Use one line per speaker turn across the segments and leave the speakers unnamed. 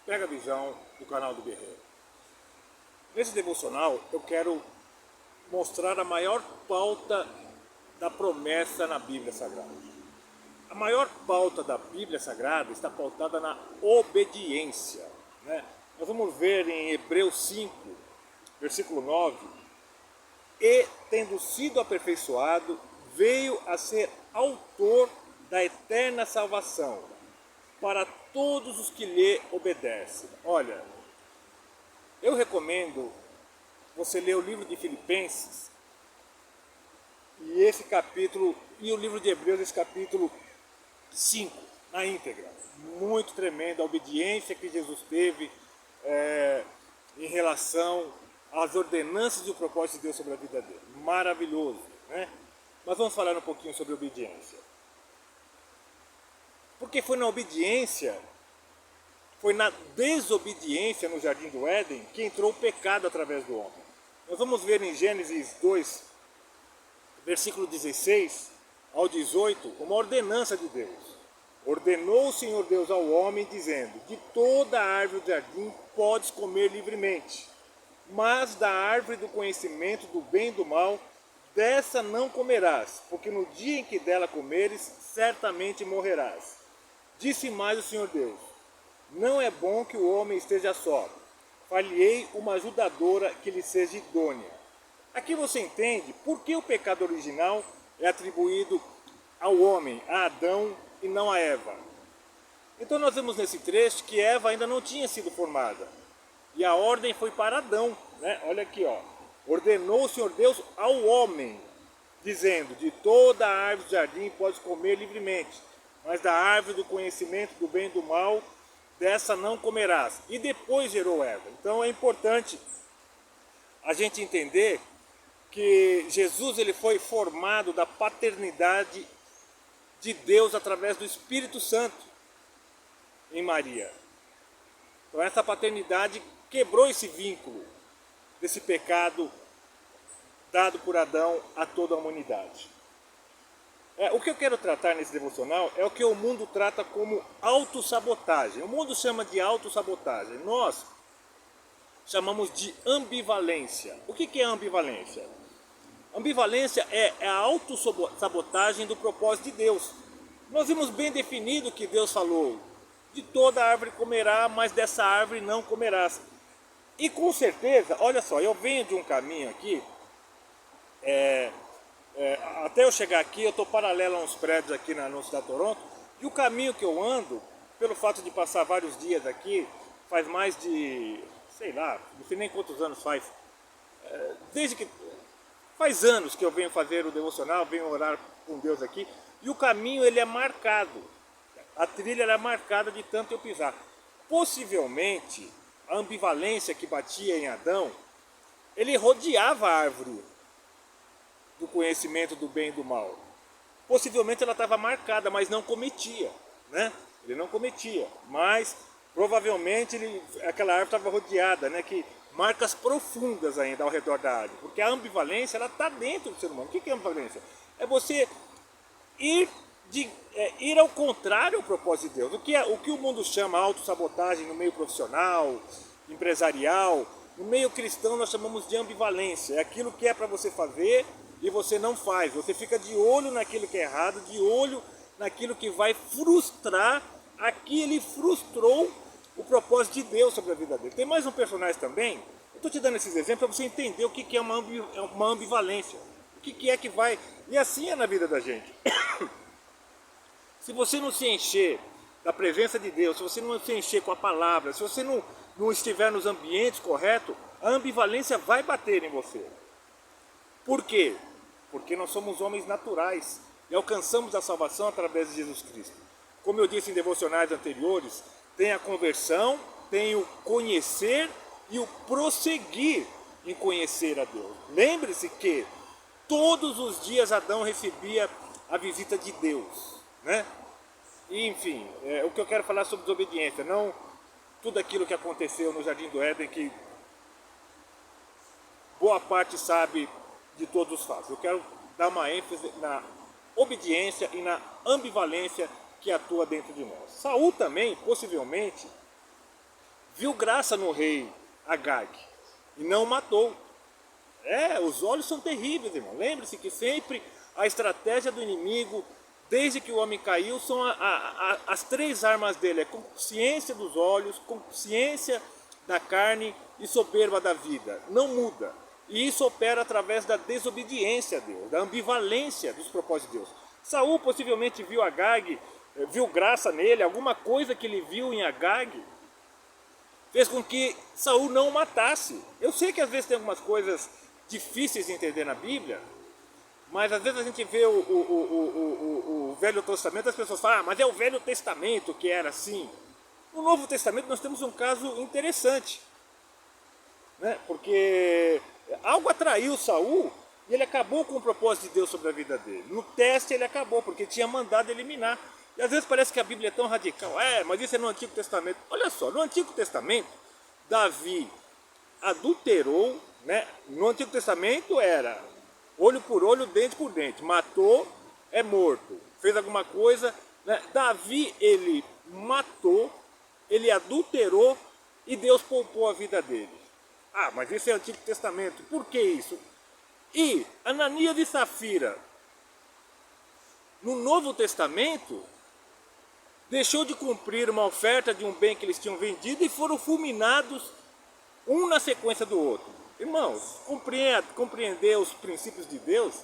Pega a visão do canal do Guerreiro. Nesse devocional eu quero mostrar a maior pauta da promessa na Bíblia Sagrada. A maior pauta da Bíblia Sagrada está pautada na obediência, né? Nós vamos ver em Hebreus 5, versículo 9: e tendo sido aperfeiçoado, veio a ser autor da eterna salvação para todos os que lhe obedecem. Olha, eu recomendo você ler o livro de Filipenses e esse capítulo, e o livro de Hebreus, esse capítulo 5, na íntegra. Muito tremenda a obediência que Jesus teve em relação às ordenanças e o propósito de Deus sobre a vida dele. Maravilhoso, né? Mas vamos falar um pouquinho sobre obediência. Porque foi na obediência, foi na desobediência no Jardim do Éden que entrou o pecado através do homem. Nós vamos ver em Gênesis 2, versículo 16 ao 18, uma ordenança de Deus. Ordenou o Senhor Deus ao homem, dizendo: de toda a árvore do jardim podes comer livremente, mas da árvore do conhecimento do bem e do mal, dessa não comerás, porque no dia em que dela comeres, certamente morrerás. Disse mais o Senhor Deus: não é bom que o homem esteja só, far-lhe-ei uma ajudadora que lhe seja idônea. Aqui você entende por que o pecado original é atribuído ao homem, a Adão, e não a Eva. Então nós vemos nesse trecho que Eva ainda não tinha sido formada, e a ordem foi para Adão, né? Olha aqui, ó. Ordenou o Senhor Deus ao homem, dizendo: de toda a árvore do jardim podes comer livremente, mas da árvore do conhecimento do bem e do mal, dessa não comerás. E depois gerou Eva. Então é importante a gente entender que Jesus ele foi formado da paternidade de Deus através do Espírito Santo em Maria. Então essa paternidade quebrou esse vínculo desse pecado dado por Adão a toda a humanidade. O que eu quero tratar nesse devocional é o que o mundo trata como autossabotagem. O mundo chama de autossabotagem. Nós chamamos de ambivalência. O que é ambivalência? Ambivalência é a autossabotagem do propósito de Deus. Nós vimos bem definido que Deus falou: de toda árvore comerá, mas dessa árvore não comerás. E com certeza, olha só, eu venho de um caminho aqui, até eu chegar aqui, eu estou paralelo a uns prédios aqui na cidade de Toronto, e o caminho que eu ando, pelo fato de passar vários dias aqui, faz mais de, sei lá, não sei nem quantos anos faz, desde que, faz anos que eu venho fazer o devocional, venho orar com Deus aqui, e o caminho ele é marcado, a trilha ela é marcada de tanto eu pisar. Possivelmente, a ambivalência que batia em Adão, ele rodeava a árvore do conhecimento do bem e do mal. Possivelmente ela estava marcada, mas não cometia, né? Ele não cometia, mas provavelmente aquela árvore estava rodeada, né? Que marcas profundas ainda ao redor da árvore, porque a ambivalência ela está dentro do ser humano. O que é ambivalência? É você ir ao contrário ao propósito de Deus. O que o mundo chama autossabotagem no meio profissional, empresarial, no meio cristão nós chamamos de ambivalência. É aquilo que é para você fazer e você não faz. Você fica de olho naquilo que é errado, de olho naquilo que vai frustrar. Aqui ele frustrou o propósito de Deus sobre a vida dele. Tem mais um personagem também. Eu estou te dando esses exemplos para você entender o que é uma ambivalência. O que é que vai... E assim é na vida da gente. Se você não se encher da presença de Deus, se você não se encher com a palavra, se você não estiver nos ambientes corretos, a ambivalência vai bater em você. Por quê? Porque nós somos homens naturais e alcançamos a salvação através de Jesus Cristo. Como eu disse em devocionais anteriores, tem a conversão, tem o conhecer e o prosseguir em conhecer a Deus. Lembre-se que todos os dias Adão recebia a visita de Deus, né? E, enfim, o que eu quero falar sobre desobediência, não tudo aquilo que aconteceu no Jardim do Éden, que boa parte sabe de todos os fatos. Eu quero dar uma ênfase na obediência e na ambivalência que atua dentro de nós. Saul também, possivelmente, viu graça no rei Agag e não o matou. Os olhos são terríveis, irmão. Lembre-se que sempre a estratégia do inimigo, desde que o homem caiu, são as três armas dele. É consciência dos olhos, consciência da carne e soberba da vida. Não muda. E isso opera através da desobediência a Deus, da ambivalência dos propósitos de Deus. Saul possivelmente viu Agag, viu graça nele, alguma coisa que ele viu em Agag fez com que Saul não o matasse. Eu sei que às vezes tem algumas coisas difíceis de entender na Bíblia, mas às vezes a gente vê o Velho Testamento, as pessoas falam, mas é o Velho Testamento que era assim. No Novo Testamento nós temos um caso interessante, né? Porque algo atraiu Saul e ele acabou com o propósito de Deus sobre a vida dele. No teste ele acabou, porque tinha mandado eliminar. E às vezes parece que a Bíblia é tão radical. Mas isso é no Antigo Testamento. Olha só, no Antigo Testamento, Davi adulterou, né? No Antigo Testamento era olho por olho, dente por dente. Matou, é morto. Fez alguma coisa, né? Davi, ele matou, ele adulterou e Deus poupou a vida dele. Mas isso é Antigo Testamento. Por que isso? E Ananias e Safira, no Novo Testamento, deixou de cumprir uma oferta de um bem que eles tinham vendido e foram fulminados um na sequência do outro. Irmãos, compreender os princípios de Deus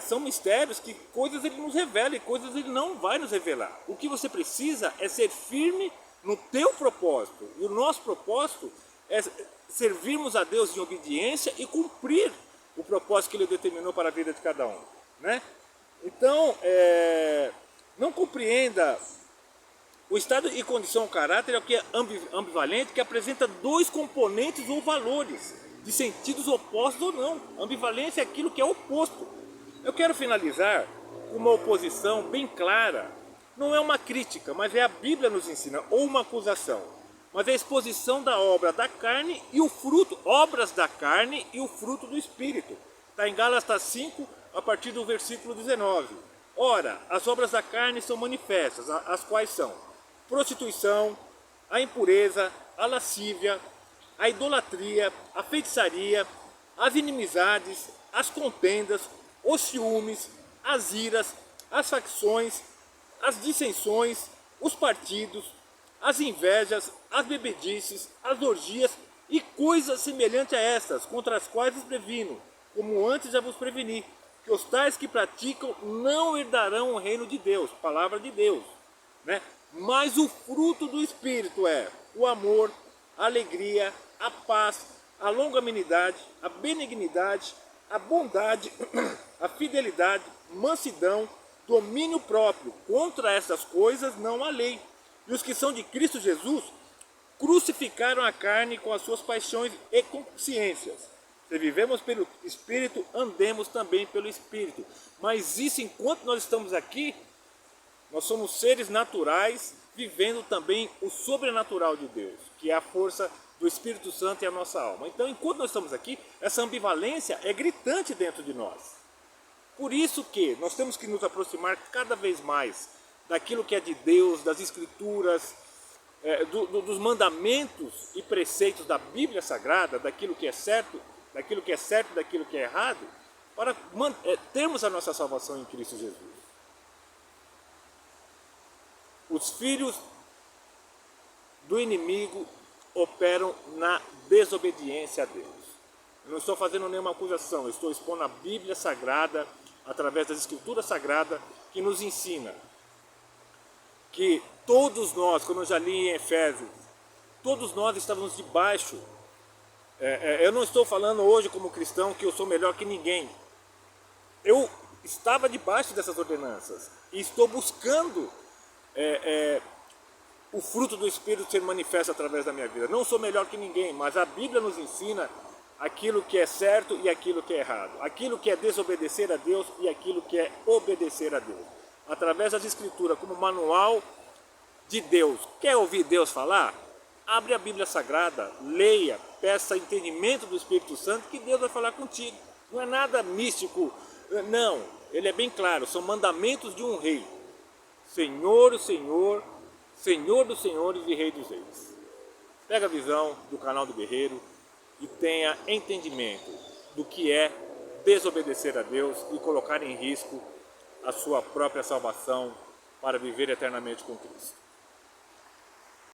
são mistérios que coisas ele nos revela e coisas ele não vai nos revelar. O que você precisa é ser firme no teu propósito. E o nosso propósito é servirmos a Deus em obediência e cumprir o propósito que ele determinou para a vida de cada um, né? Então, não compreenda o estado e condição, o caráter é o que é ambivalente, que apresenta dois componentes ou valores, de sentidos opostos ou não. Ambivalência é aquilo que é oposto. Eu quero finalizar com uma oposição bem clara. Não é uma crítica, mas a Bíblia nos ensina, ou uma acusação. Mas é a exposição da obra da carne e o fruto, obras da carne e o fruto do Espírito. Está em Gálatas 5, a partir do versículo 19. Ora, as obras da carne são manifestas, as quais são prostituição, a impureza, a lascívia, a idolatria, a feitiçaria, as inimizades, as contendas, os ciúmes, as iras, as facções, as dissensões, os partidos, as invejas, as bebedices, as orgias e coisas semelhantes a estas, contra as quais vos previno, como antes já vos preveni, que os tais que praticam não herdarão o reino de Deus, palavra de Deus, né? Mas o fruto do Espírito é o amor, a alegria, a paz, a longanimidade, a benignidade, a bondade, a fidelidade, mansidão, domínio próprio. Contra essas coisas não há lei. E os que são de Cristo Jesus crucificaram a carne com as suas paixões e consciências. Se vivemos pelo Espírito, andemos também pelo Espírito. Mas isso, enquanto nós estamos aqui, nós somos seres naturais, vivendo também o sobrenatural de Deus, que é a força do Espírito Santo e a nossa alma. Então, enquanto nós estamos aqui, essa ambivalência é gritante dentro de nós. Por isso que nós temos que nos aproximar cada vez mais daquilo que é de Deus, das Escrituras, dos mandamentos e preceitos da Bíblia Sagrada, daquilo que é certo, daquilo que é errado, para termos a nossa salvação em Cristo Jesus. Os filhos do inimigo operam na desobediência a Deus. Eu não estou fazendo nenhuma acusação, eu estou expondo a Bíblia Sagrada, através das Escrituras Sagradas, que nos ensina que todos nós, como eu já li em Efésios, todos nós estávamos debaixo. Eu não estou falando hoje como cristão que eu sou melhor que ninguém. Eu estava debaixo dessas ordenanças e estou buscando o fruto do Espírito ser manifesto através da minha vida. Não sou melhor que ninguém, mas a Bíblia nos ensina aquilo que é certo e aquilo que é errado. Aquilo que é desobedecer a Deus e aquilo que é obedecer a Deus. Através das Escrituras, como manual de Deus. Quer ouvir Deus falar? Abre a Bíblia Sagrada, leia, peça entendimento do Espírito Santo que Deus vai falar contigo. Não é nada místico, não. Ele é bem claro, são mandamentos de um rei. Senhor, o Senhor, Senhor dos senhores e Rei dos reis. pega a visão do canal do Guerreiro e tenha entendimento do que é desobedecer a Deus e colocar em risco a sua própria salvação para viver eternamente com Cristo.